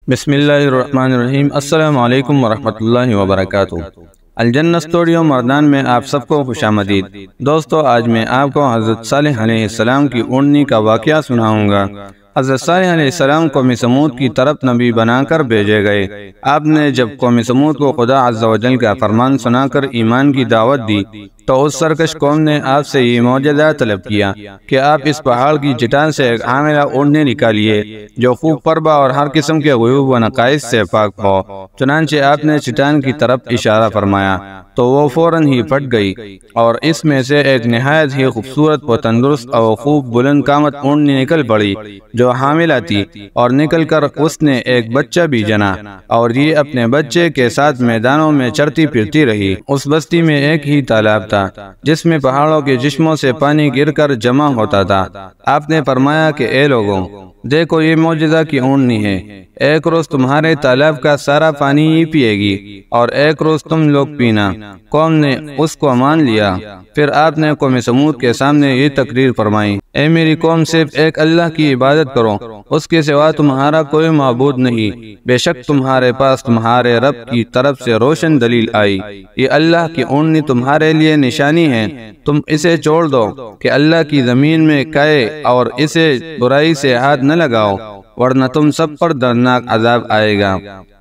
بسم اللہ الرحمن الرحیم۔ السلام علیکم ورحمۃ اللہ وبرکاتہ۔ الجنہ اسٹوڈیو مردان میں آپ سب کو خوش آمدید۔ دوستو، آج میں آپ کو حضرت صالح علیہ السلام کی اونٹنی کا واقعہ سناؤں گا۔ حضرت صالح علیہ السلام قوم سمود کی طرف نبی بنا کر بھیجے گئے۔ آپ نے جب قوم سمود کو خدا عز و جل کا فرمان سنا کر ایمان کی دعوت دی تو اس سرکش قوم نے آپ سے یہ معجزہ طلب کیا کہ آپ اس پہاڑ کی چٹان سے ایک حاملہ اونٹنی نکالیے جو خوب پربا اور ہر قسم کے غیوب و نقائص سے پاک ہو۔ چنانچہ آپ نے چٹان کی طرف اشارہ فرمایا تو وہ فوراً ہی پھٹ گئی اور اس میں سے ایک نہایت ہی خوبصورت و تندرست اور خوب بلند قامت اونٹنی نکل پڑی جو حاملہ تھی، اور نکل کر اس نے ایک بچہ بھی جنا، اور یہ اپنے بچے کے ساتھ میدانوں میں چرتی پھرتی رہی۔ اس بستی میں ایک ہی تالاب تھا جس میں پہاڑوں کے چشموں سے پانی گر کر جمع ہوتا تھا۔ آپ نے فرمایا کہ اے لوگوں، دیکھو یہ معجزہ کی اونٹنی ہے۔ ایک روز تمہارے تالاب کا سارا پانی ہی پیے گی اور ایک روز تم لوگ پینا۔ قوم نے اس کو مان لیا۔ پھر آپ نے قوم سمود کے سامنے یہ تقریر فرمائی: اے میری قوم، صرف ایک اللہ کی عبادت کرو، اس کے سوا تمہارا کوئی معبود نہیں۔ بے شک تمہارے پاس تمہارے رب کی طرف سے روشن دلیل آئی۔ یہ اللہ کی اونٹنی تمہارے لیے نشانی ہے، تم اسے چھوڑ دو کہ اللہ کی زمین میں کھائے اور اسے برائی سے ہاتھ نہ لگاؤ، ورنہ تم سب پر دردناک عذاب آئے گا۔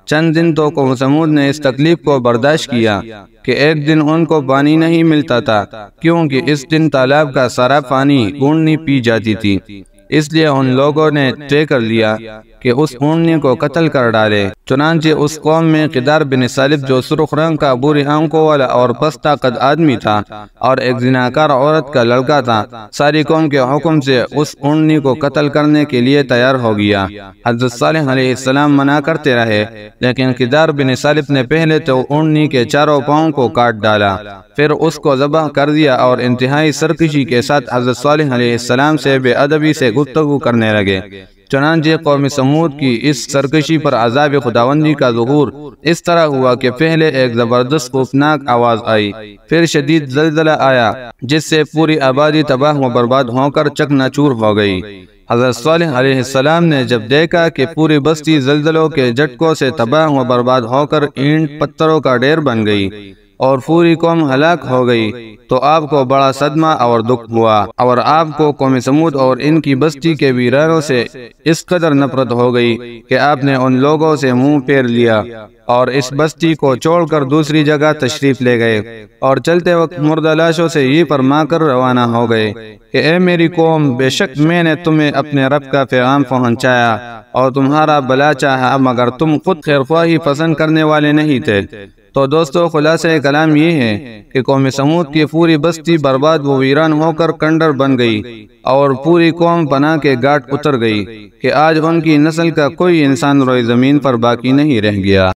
چند دن تو قوم سمود نے اس تکلیف کو برداشت کیا کہ ایک دن ان کو پانی نہیں ملتا تھا، کیونکہ اس دن تالاب کا سارا پانی اونٹنی پی جاتی تھی۔ اس لیے ان لوگوں نے طے کر لیا کہ اس اونٹنی کو قتل کر ڈالے۔ چنانچہ اس قوم میں قدار بن سالب، جو سرخ رنگ کا بری آنکھوں والا اور پست قد آدمی تھا اور ایک زناکار عورت کا لڑکا تھا، ساری قوم کے حکم سے اس اونٹنی کو قتل کرنے کے لیے تیار ہو گیا۔ حضرت صالح علیہ السلام منع کرتے رہے، لیکن قدار بن سالب نے پہلے تو اونٹنی کے چاروں پاؤں کو کاٹ ڈالا، پھر اس کو ذبح کر دیا اور انتہائی سرکشی کے ساتھ حضرت صالح علیہ السلام سے بے ادبی سے گفتگو کرنے لگے۔ چنانچہ قوم سمود کی اس سرکشی پر عذاب خداوندی کا ظہور اس طرح ہوا کہ پہلے ایک زبردست خوفناک آواز آئی، پھر شدید زلزلہ آیا جس سے پوری آبادی تباہ و برباد ہو کر چکنا چور ہو گئی۔ حضرت صالح علیہ السلام نے جب دیکھا کہ پوری بستی زلزلوں کے جھٹکوں سے تباہ و برباد ہو کر اینٹ پتھروں کا ڈھیر بن گئی اور پوری قوم ہلاک ہو گئی تو آپ کو بڑا صدمہ اور دکھ ہوا، اور آپ کو قوم سمود اور ان کی بستی کے ویرانوں سے اس قدر نفرت ہو گئی کہ آپ نے ان لوگوں سے منہ پھیر لیا اور اس بستی کو چھوڑ کر دوسری جگہ تشریف لے گئے، اور چلتے وقت مردہ لاشوں سے یہ فرما کر روانہ ہو گئے کہ اے میری قوم، بے شک میں نے تمہیں اپنے رب کا پیغام پہنچایا اور تمہارا بھلا چاہا، مگر تم خود خیرخواہی پسند کرنے والے نہیں تھے۔ تو دوستو، خلاصہ کلام یہ ہے کہ قوم سمود کی پوری بستی برباد و ویران ہو کر کنڈر بن گئی اور پوری قوم پناہ کے گھاٹ اتر گئی کہ آج ان کی نسل کا کوئی انسان روئے زمین پر باقی نہیں رہ گیا۔